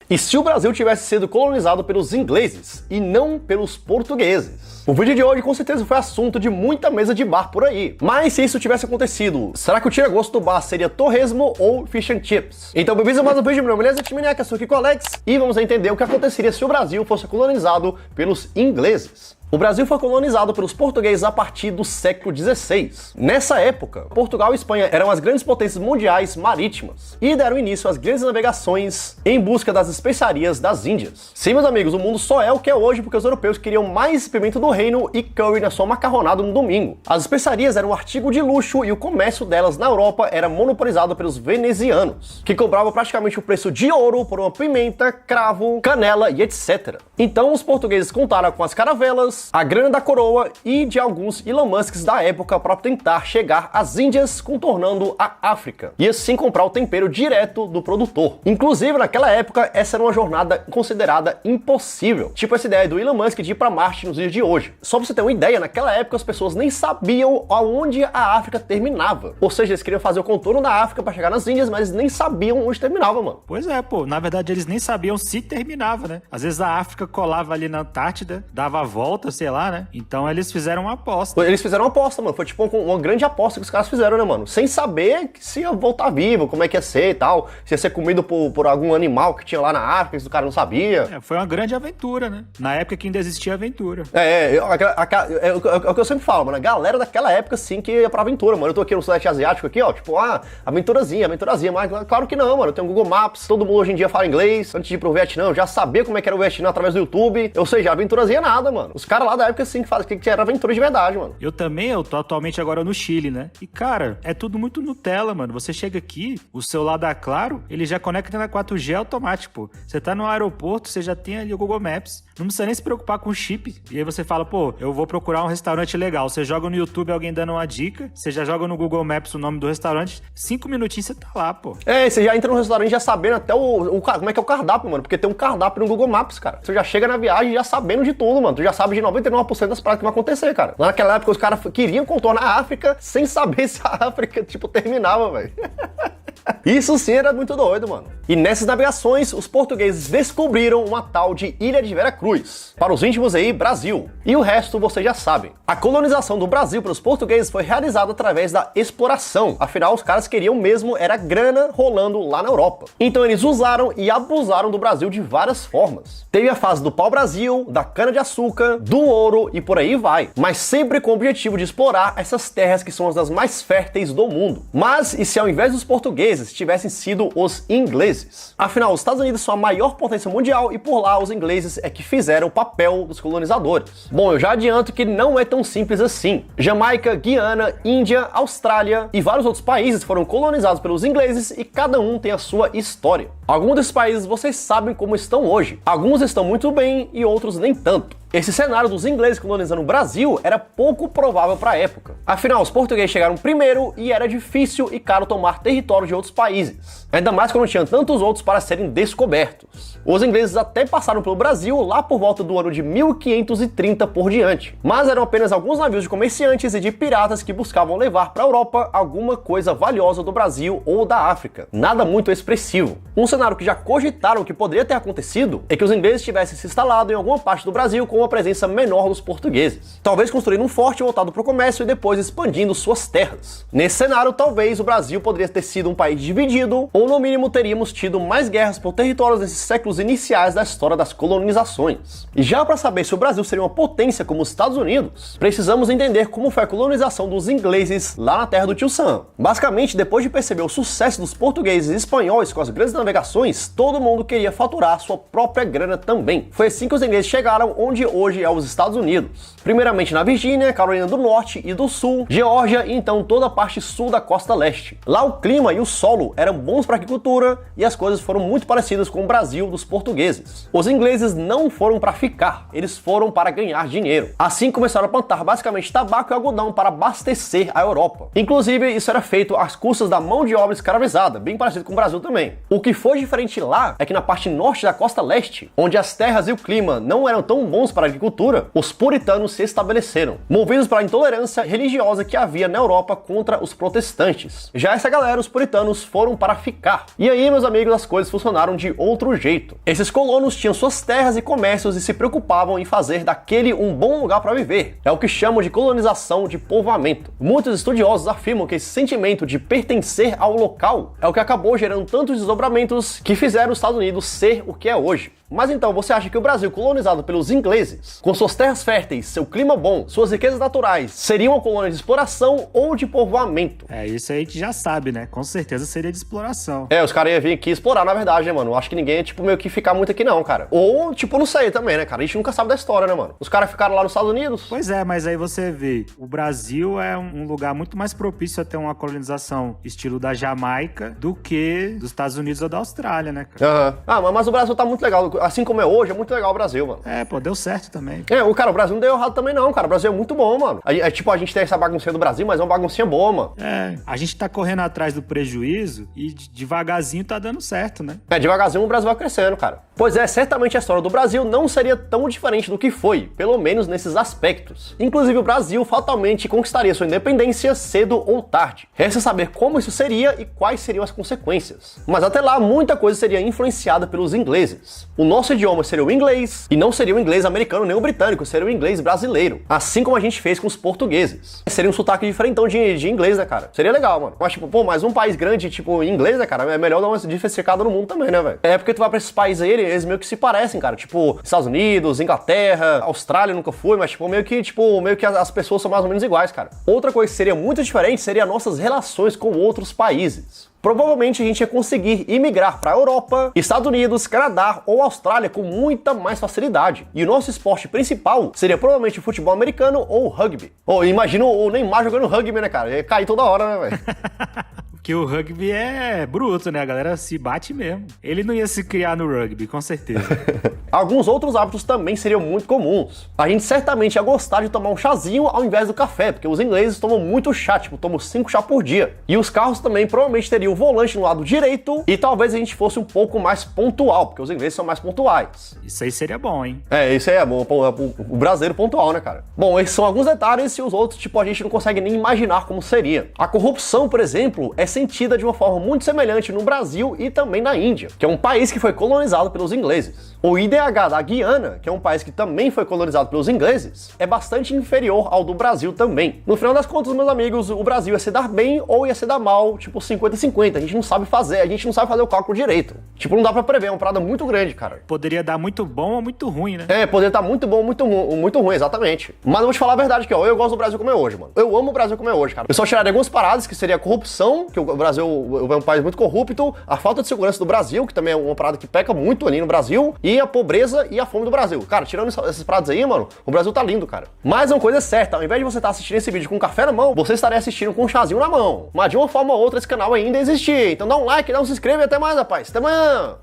E se o Brasil tivesse sido colonizado pelos ingleses e não pelos portugueses? O vídeo de hoje com certeza foi assunto de muita mesa de bar por aí. Mas se isso tivesse acontecido, será que o tira-gosto do bar seria torresmo ou fish and chips? Então bem-vindos a mais um vídeo, meu nome é Timineca, sou aqui com o Alex, e vamos entender o que aconteceria se o Brasil fosse colonizado pelos ingleses. O Brasil foi colonizado pelos portugueses a partir do século XVI. Nessa época, Portugal e Espanha eram as grandes potências mundiais marítimas e deram início às grandes navegações em busca das especiarias das Índias. Sim, meus amigos, o mundo só é o que é hoje porque os europeus queriam mais pimenta do reino e curry na sua macarronada no domingo. As especiarias eram um artigo de luxo e o comércio delas na Europa era monopolizado pelos venezianos, que cobravam praticamente o preço de ouro por uma pimenta, cravo, canela e etc. Então os portugueses contaram com as caravelas, a grana da coroa e de alguns Elon Musks da época para tentar chegar às Índias, contornando a África, e assim comprar o tempero direto do produtor. Inclusive, naquela época, essa era uma jornada considerada impossível. Tipo essa ideia do Elon Musk de ir para Marte nos dias de hoje. Só pra você ter uma ideia, naquela época as pessoas nem sabiam aonde a África terminava. Ou seja, eles queriam fazer o contorno da África para chegar nas Índias, mas eles nem sabiam onde terminava, mano. Pois é, pô. Na verdade, eles nem sabiam se terminava, né? Às vezes a África colava ali na Antártida, dava a volta, sei lá, né? Então eles fizeram uma aposta. Eles fizeram uma aposta, mano. Foi tipo uma grande aposta que os caras fizeram, né, mano? Sem saber se ia voltar vivo, como é que ia ser e tal. Se ia ser comido por algum animal que tinha lá na África, isso o cara não sabia. Foi uma grande aventura, né? Na época que ainda existia aventura. É o que eu sempre falo, mano. A galera daquela época, sim, que ia pra aventura, mano. Eu tô aqui no Sudeste Asiático aqui, ó, tipo, aventurazinha. Mas claro que não, mano. Tem o Google Maps, todo mundo hoje em dia fala inglês. Antes de ir pro Vietnã, eu já sabia como é que era o Vietnã através do YouTube. Ou seja, aventurazinha nada, mano. Os caras lá da época, assim, que era aventura de verdade, mano. Eu tô atualmente agora no Chile, né? E, cara, é tudo muito Nutella, mano. Você chega aqui, o celular da Claro, ele já conecta na 4G automático, pô. Você tá no aeroporto, você já tem ali o Google Maps. Não precisa nem se preocupar com o chip. E aí você fala, pô, eu vou procurar um restaurante legal. Você joga no YouTube alguém dando uma dica, você já joga no Google Maps o nome do restaurante, 5 minutinhos você tá lá, pô. Você já entra no restaurante já sabendo até como é que é o cardápio, mano. Porque tem um cardápio no Google Maps, cara. Você já chega na viagem já sabendo de tudo, mano. Tu já sabe de 99% das pratas que vão acontecer, cara. Naquela época os caras queriam contornar a África sem saber se a África, tipo, terminava, velho. Isso sim era muito doido, mano. E nessas navegações, os portugueses descobriram uma tal de Ilha de Veracruz. Para os íntimos aí, Brasil. E o resto vocês já sabem. A colonização do Brasil pelos portugueses foi realizada através da exploração. Afinal, os caras queriam mesmo era grana rolando lá na Europa. Então eles usaram e abusaram do Brasil de várias formas. Teve a fase do pau-brasil, da cana-de-açúcar, do ouro e por aí vai. Mas sempre com o objetivo de explorar essas terras que são as das mais férteis do mundo. Mas e se ao invés dos portugueses tivessem sido os ingleses? Afinal, os Estados Unidos são a maior potência mundial e por lá os ingleses é que fizeram o papel dos colonizadores. Bom, eu já adianto que não é tão simples assim. Jamaica, Guiana, Índia, Austrália e vários outros países foram colonizados pelos ingleses e cada um tem a sua história. Alguns desses países vocês sabem como estão hoje. Alguns estão muito bem e outros nem tanto. Esse cenário dos ingleses colonizando o Brasil era pouco provável para a época. Afinal, os portugueses chegaram primeiro e era difícil e caro tomar território de outros países. Ainda mais quando tinham tantos outros para serem descobertos. Os ingleses até passaram pelo Brasil lá por volta do ano de 1530 por diante. Mas eram apenas alguns navios de comerciantes e de piratas que buscavam levar para a Europa alguma coisa valiosa do Brasil ou da África. Nada muito expressivo. Um cenário que já cogitaram que poderia ter acontecido é que os ingleses tivessem se instalado em alguma parte do Brasil com uma presença menor dos portugueses. Talvez construindo um forte voltado para o comércio e depois expandindo suas terras. Nesse cenário, talvez o Brasil poderia ter sido um país dividido, ou no mínimo teríamos tido mais guerras por territórios nesses séculos iniciais da história das colonizações. E já para saber se o Brasil seria uma potência como os Estados Unidos, precisamos entender como foi a colonização dos ingleses lá na terra do Tio Sam. Basicamente, depois de perceber o sucesso dos portugueses e espanhóis com as grandes navegações, todo mundo queria faturar sua própria grana também. Foi assim que os ingleses chegaram onde hoje é os Estados Unidos. Primeiramente na Virgínia, Carolina do Norte e do Sul, Geórgia e então toda a parte sul da costa leste. Lá o clima e o solo eram bons para agricultura e as coisas foram muito parecidas com o Brasil dos portugueses. Os ingleses não foram para ficar, eles foram para ganhar dinheiro. Assim começaram a plantar basicamente tabaco e algodão para abastecer a Europa. Inclusive isso era feito às custas da mão de obra escravizada, bem parecido com o Brasil também. O que foi diferente lá é que na parte norte da costa leste, onde as terras e o clima não eram tão bons para a agricultura, os puritanos se estabeleceram, movidos pela intolerância religiosa que havia na Europa contra os protestantes. Já essa galera, os puritanos, foram para ficar. E aí, meus amigos, as coisas funcionaram de outro jeito. Esses colonos tinham suas terras e comércios e se preocupavam em fazer daquele um bom lugar para viver. É o que chamam de colonização de povoamento. Muitos estudiosos afirmam que esse sentimento de pertencer ao local é o que acabou gerando tantos desdobramentos que fizeram os Estados Unidos ser o que é hoje. Mas então, você acha que o Brasil, colonizado pelos ingleses, com suas terras férteis, seu clima bom, suas riquezas naturais, seria uma colônia de exploração ou de povoamento? Isso aí a gente já sabe, né? Com certeza seria de exploração. Os caras iam vir aqui explorar, na verdade, né, mano? Eu acho que ninguém ia, meio que ficar muito aqui não, cara. Ou, não sei também, né, cara? A gente nunca sabe da história, né, mano? Os caras ficaram lá nos Estados Unidos. Pois é, mas aí você vê, o Brasil é um lugar muito mais propício a ter uma colonização estilo da Jamaica do que dos Estados Unidos ou da Austrália, né, cara? Mas o Brasil tá muito legal. Assim como é hoje, é muito legal o Brasil, mano. Deu certo também. O Brasil não deu errado também não, cara. O Brasil é muito bom, mano. A gente tem essa baguncinha do Brasil, mas é uma baguncinha boa, mano. A gente tá correndo atrás do prejuízo e devagarzinho tá dando certo, né? Devagarzinho o Brasil vai crescendo, cara. Pois é, certamente a história do Brasil não seria tão diferente do que foi, pelo menos nesses aspectos. Inclusive, o Brasil fatalmente conquistaria sua independência cedo ou tarde. Resta saber como isso seria e quais seriam as consequências. Mas até lá, muita coisa seria influenciada pelos ingleses. O nosso idioma seria o inglês, e não seria o inglês americano nem o britânico, seria o inglês brasileiro. Assim como a gente fez com os portugueses. Seria um sotaque diferentão de inglês, né, cara? Seria legal, mano. Mas, mas um país grande, em inglês, né, cara? É melhor dar uma diversificada no mundo também, né, velho? Porque tu vai pra esses países aí, eles meio que se parecem, cara. Estados Unidos, Inglaterra, Austrália nunca fui, mas, meio que as pessoas são mais ou menos iguais, cara. Outra coisa que seria muito diferente seria nossas relações com outros países. Provavelmente a gente ia conseguir imigrar para a Europa, Estados Unidos, Canadá ou Austrália com muita mais facilidade. E o nosso esporte principal seria provavelmente o futebol americano ou o rugby. Imagina o Neymar jogando rugby, né, cara? Ia cair toda hora, né, velho? Porque o rugby é bruto, né? A galera se bate mesmo. Ele não ia se criar no rugby, com certeza. Alguns outros hábitos também seriam muito comuns. A gente certamente ia gostar de tomar um chazinho ao invés do café, porque os ingleses tomam muito chá, tomam 5 chá por dia. E os carros também provavelmente teriam o volante no lado direito e talvez a gente fosse um pouco mais pontual, porque os ingleses são mais pontuais. Isso aí seria bom, hein? Isso aí é bom. O brasileiro pontual, né, cara? Bom, esses são alguns detalhes e os outros, a gente não consegue nem imaginar como seria. A corrupção, por exemplo, é sentida de uma forma muito semelhante no Brasil e também na Índia, que é um país que foi colonizado pelos ingleses. O IDH da Guiana, que é um país que também foi colonizado pelos ingleses, é bastante inferior ao do Brasil também. No final das contas, meus amigos, o Brasil ia se dar bem ou ia se dar mal, 50-50. A gente não sabe fazer o cálculo direito. Não dá pra prever, é uma parada muito grande, cara. Poderia dar muito bom ou muito ruim, né? Poderia dar muito bom ou muito ruim, exatamente. Mas eu vou te falar a verdade aqui, eu gosto do Brasil como é hoje, mano. Eu amo o Brasil como é hoje, cara. Eu só tiraria algumas paradas, que seria a corrupção, que o Brasil é um país muito corrupto, a falta de segurança do Brasil, que também é uma parada que peca muito ali no Brasil, e a pobreza e a fome do Brasil. Cara, tirando essas paradas aí, mano, o Brasil tá lindo, cara. Mas uma coisa é certa, ao invés de você estar assistindo esse vídeo com um café na mão, você estaria assistindo com um chazinho na mão. Mas de uma forma ou outra, esse canal ainda existir. Então dá um like, dá um se inscreve e até mais, rapaz. Até amanhã!